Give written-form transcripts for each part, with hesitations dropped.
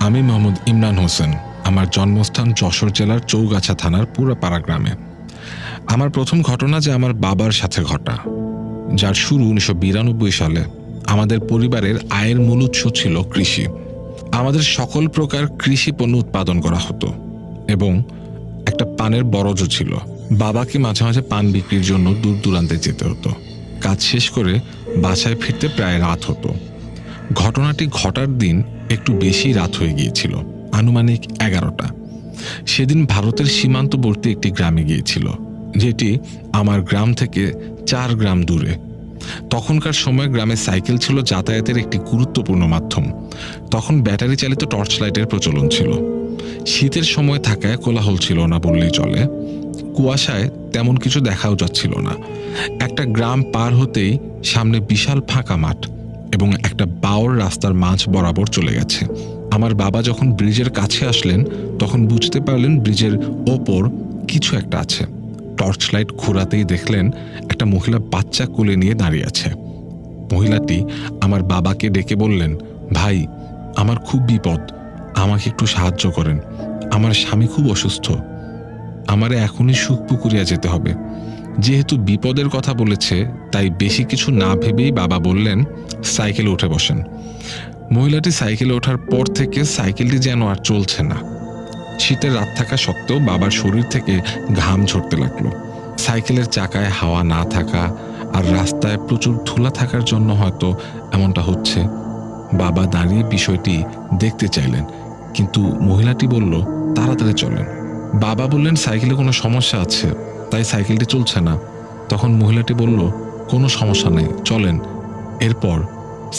আমি মোহাম্মদ ইমরান হোসেন। আমার জন্মস্থান যশোর জেলার চৌগাছা থানার পুরাপাড়া গ্রামে। আমার প্রথম ঘটনা যে আমার বাবার সাথে ঘটা, যার শুরু 1992 সালে। আমাদের পরিবারের আয়ের মূল উৎস ছিল কৃষি। আমাদের সকল প্রকার কৃষি পণ্য উৎপাদন করা হতো এবং একটা পানের বরজও ছিল। বাবাকে মাঝে মাঝে পান বিক্রির জন্য দূর দূরান্তে যেতে হতো। কাজ শেষ করে বাসায় ফিরতে প্রায় রাত হতো। ঘটনাটি ঘটার দিন একটু বেশি রাত হয়ে গিয়েছিল, আনুমানিক 11টা। সেদিন ভারতের সীমান্তবর্তী একটি গ্রামে গিয়েছিল, যেটি আমার গ্রাম থেকে 4 গ্রাম দূরে। তখনকার সময় গ্রামে সাইকেল ছিল যাতায়াতের একটি গুরুত্বপূর্ণ মাধ্যম। তখন ব্যাটারি চালিত টর্চ লাইটের প্রচলন ছিল। শীতের সময় থাকায় কোলাহল ছিল না বললেই চলে। কুয়াশায় তেমন কিছু দেখাও যাচ্ছিল না। একটা গ্রাম পার হতেই সামনে বিশাল ফাঁকা মাঠ এবং একটা বাওর রাস্তার মাঝ বরাবর চলে গেছে। আমার বাবা যখন ব্রিজের কাছে আসলেন তখন বুঝতে পারলেন ব্রিজের ওপর কিছু একটা আছে। টর্চ লাইট ঘোরাতেই দেখলেন একটা মহিলা বাচ্চা কোলে নিয়ে দাঁড়িয়ে আছে। মহিলাটি আমার বাবাকে ডেকে বললেন, ভাই, আমার খুব বিপদ, আমাকে একটু সাহায্য করেন। আমার স্বামী খুব অসুস্থ, আমারে এখনই সুখপুকুরিয়া যেতে হবে। যেহেতু বিপদের কথা বলেছে তাই বেশি কিছু না ভেবেই বাবা বললেন, সাইকেলে উঠে বসেন। মহিলাটি সাইকেলে ওঠার পর থেকে সাইকেলটি যেন আর চলছে না। শীতের রাত থাকা সত্ত্বেও বাবার শরীর থেকে ঘাম ঝরতে লাগলো। সাইকেলের চাকায় হাওয়া না থাকা আর রাস্তায় প্রচুর ধুলা থাকার জন্য হয়তো এমনটা হচ্ছে। বাবা দাঁড়িয়ে বিষয়টি দেখতে চাইলেন, কিন্তু মহিলাটি বলল, তাড়াতাড়ি চলেন। বাবা বললেন, সাইকেলে কোনো সমস্যা আছে তাই সাইকেলটি চলছে না। তখন মহিলাটি বলল, কোনো সমস্যা নেই, চলেন। এরপর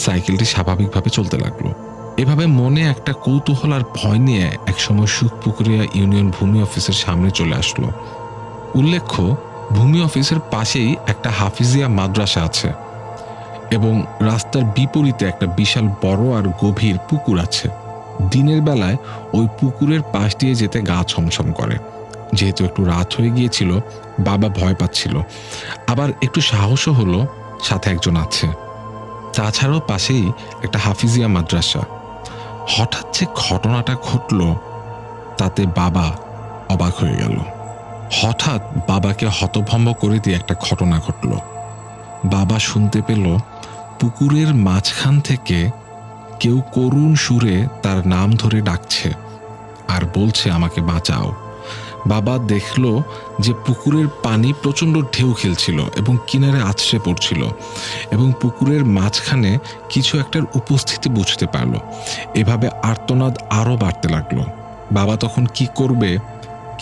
সাইকেলটি স্বাভাবিকভাবে চলতে লাগলো। এভাবে মনে একটা কৌতূহল আর ভয় নিয়ে একসময় সুখপুকুরিয়া ইউনিয়ন ভূমি অফিসের সামনে চলে আসলো। উল্লেখ্য, ভূমি অফিসের পাশেই একটা হাফিজিয়া মাদ্রাসা আছে এবং রাস্তার বিপরীতে একটা বিশাল বড় আর গভীর পুকুর আছে। দিনের বেলায় ওই পুকুরের পাশ দিয়ে যেতে গা ছমছম করে। যেহেতু একটু রাত হয়ে গিয়েছিল, বাবা ভয় পাচ্ছিল, আবার একটু সাহসও হলো, সাথে একজন আছে। তাছাড়াও পাশেই একটা হাফিজিয়া মাদ্রাসা। হঠাৎ যে ঘটনাটা ঘটল তাতে বাবা অবাক হয়ে গেল। হঠাৎ বাবাকে হতভম্ব করে দিয়ে একটা ঘটনা ঘটল। বাবা শুনতে পেল পুকুরের মাঝখান থেকে কেউ করুণ সুরে তার নাম ধরে ডাকছে আর বলছে, আমাকে বাঁচাও। বাবা দেখল যে পুকুরের পানি প্রচণ্ড ঢেউ খেলছিল এবং কিনারে আছড়ে পড়ছিল এবং পুকুরের মাঝখানে কিছু একটার উপস্থিতি বুঝতে পারল। এভাবে আর্তনাদ আরও বাড়তে লাগলো। বাবা তখন কি করবে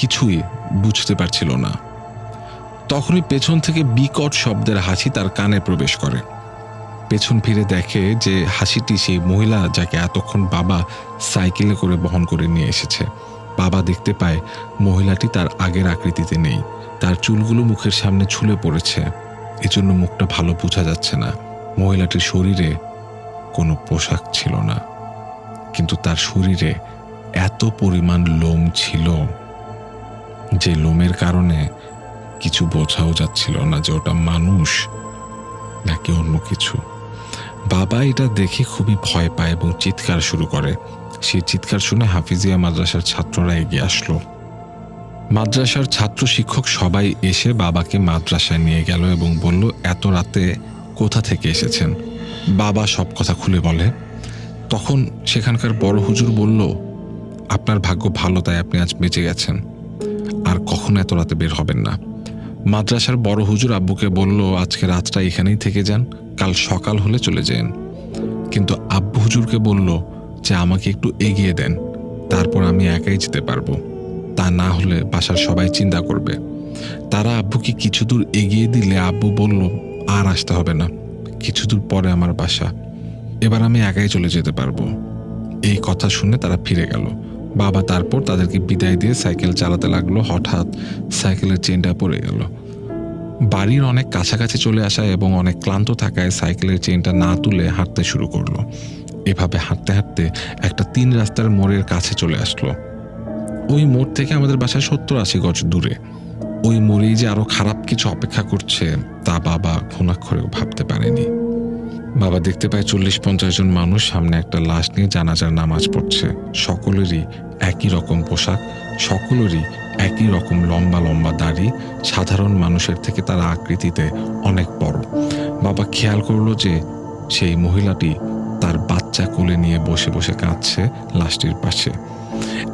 কিছুই বুঝতে পারছিল না। তখনই পেছন থেকে বিকট শব্দের হাসি তার কানে প্রবেশ করে। পেছন ফিরে দেখে যে হাসিটি সেই মহিলা যাকে এতক্ষণ বাবা সাইকেলে করে বহন করে নিয়ে এসেছে। বাবা দেখতে পায় মহিলাটি তার আগের আকৃতিতে নেই। তার চুলগুলো মুখের সামনে ঝুলে পড়েছে, এজন্য মুখটা ভালো বোঝা যাচ্ছে না। মহিলাটির শরীরে কোনো পোশাক ছিল না, কিন্তু তার শরীরে এত পরিমাণ লোম ছিল যে লোমের কারণে কিছু বোঝাও যাচ্ছিল না যে ওটা মানুষ নাকি অন্য কিছু। বাবা এটা দেখে খুবই ভয় পায় এবং চিৎকার শুরু করে। সেই চিৎকার শুনে হাফিজিয়া মাদ্রাসার ছাত্ররা এগিয়ে আসলো। মাদ্রাসার ছাত্র শিক্ষক সবাই এসে বাবাকে মাদ্রাসায় নিয়ে গেল এবং বলল, এত রাতে কোথা থেকে এসেছেন? বাবা সব কথা খুলে বলে। তখন সেখানকার বড় হুজুর বলল, আপনার ভাগ্য ভালো, তাই আপনি আজ বেঁচে গেছেন, আর কখনো এত রাতে বের হবেন না। মাদ্রাসার বড় হুজুর আব্বুকে বলল, আজকে রাতটা এখানেই থেকে যান, কাল সকাল হলে চলে যান। কিন্তু আব্বু হুজুরকে বলল যে আমাকে একটু এগিয়ে দেন, তারপর আমি একাই যেতে পারবো, তা না হলে বাসার সবাই চিন্তা করবে। তারা আব্বুকে কিছু দূর এগিয়ে দিলে আব্বু বলল, আর আসতে হবে না, কিছু দূর পরে আমার বাসা, এবার আমি একাই চলে যেতে পারবো। এই কথা শুনে তারা ফিরে গেল। বাবা তারপর তাদেরকে বিদায় দিয়ে সাইকেল চালাতে লাগলো। হঠাৎ সাইকেলের চেনটা পড়ে গেল। বাড়ির অনেক কাছাকাছি চলে আসা এবং অনেক ক্লান্ত থাকায় সাইকেলের চেনটা না তুলে হাঁটতে শুরু করলো। এভাবে হাঁটতে হাঁটতে একটা 3 রাস্তার মোড়ের কাছে চলে আসলো। ওই মোড় থেকে আমাদের বাসায় 70-80 গজ দূরে। ওই মোড়েই যে আরো খারাপ কিছু অপেক্ষা করছে তা বাবা ঘুণাক্ষরেও ভাবতে পারেনি। বাবা দেখতে পায় 40-50 জন মানুষ সামনে একটা লাশ নিয়ে জানাজার নামাজ পড়ছে। সকলেরই একই রকম পোশাক, সকলেরই একই রকম লম্বা লম্বা দাড়ি। সাধারণ মানুষের থেকে তারা আকৃতিতে অনেক বড়। বাবা খেয়াল করলো যে সেই মহিলাটি তার বাচ্চা কোলে নিয়ে বসে বসে কাঁদছে লাশটির পাশে।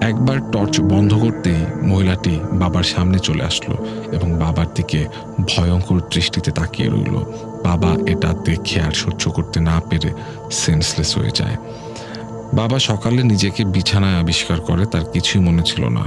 একবার টর্চ বন্ধ করতেই মহিলাটি বাবার সামনে চলে আসলো এবং বাবার দিকে ভয়ঙ্কর দৃষ্টিতে তাকিয়ে রইল। বাবা এটা দেখে আর সহ্য করতে না পেরে সেন্সলেস হয়ে যায়। বাবা সকালে নিজেকে বিছানায় আবিষ্কার করে তার কিছুই মনে ছিল না।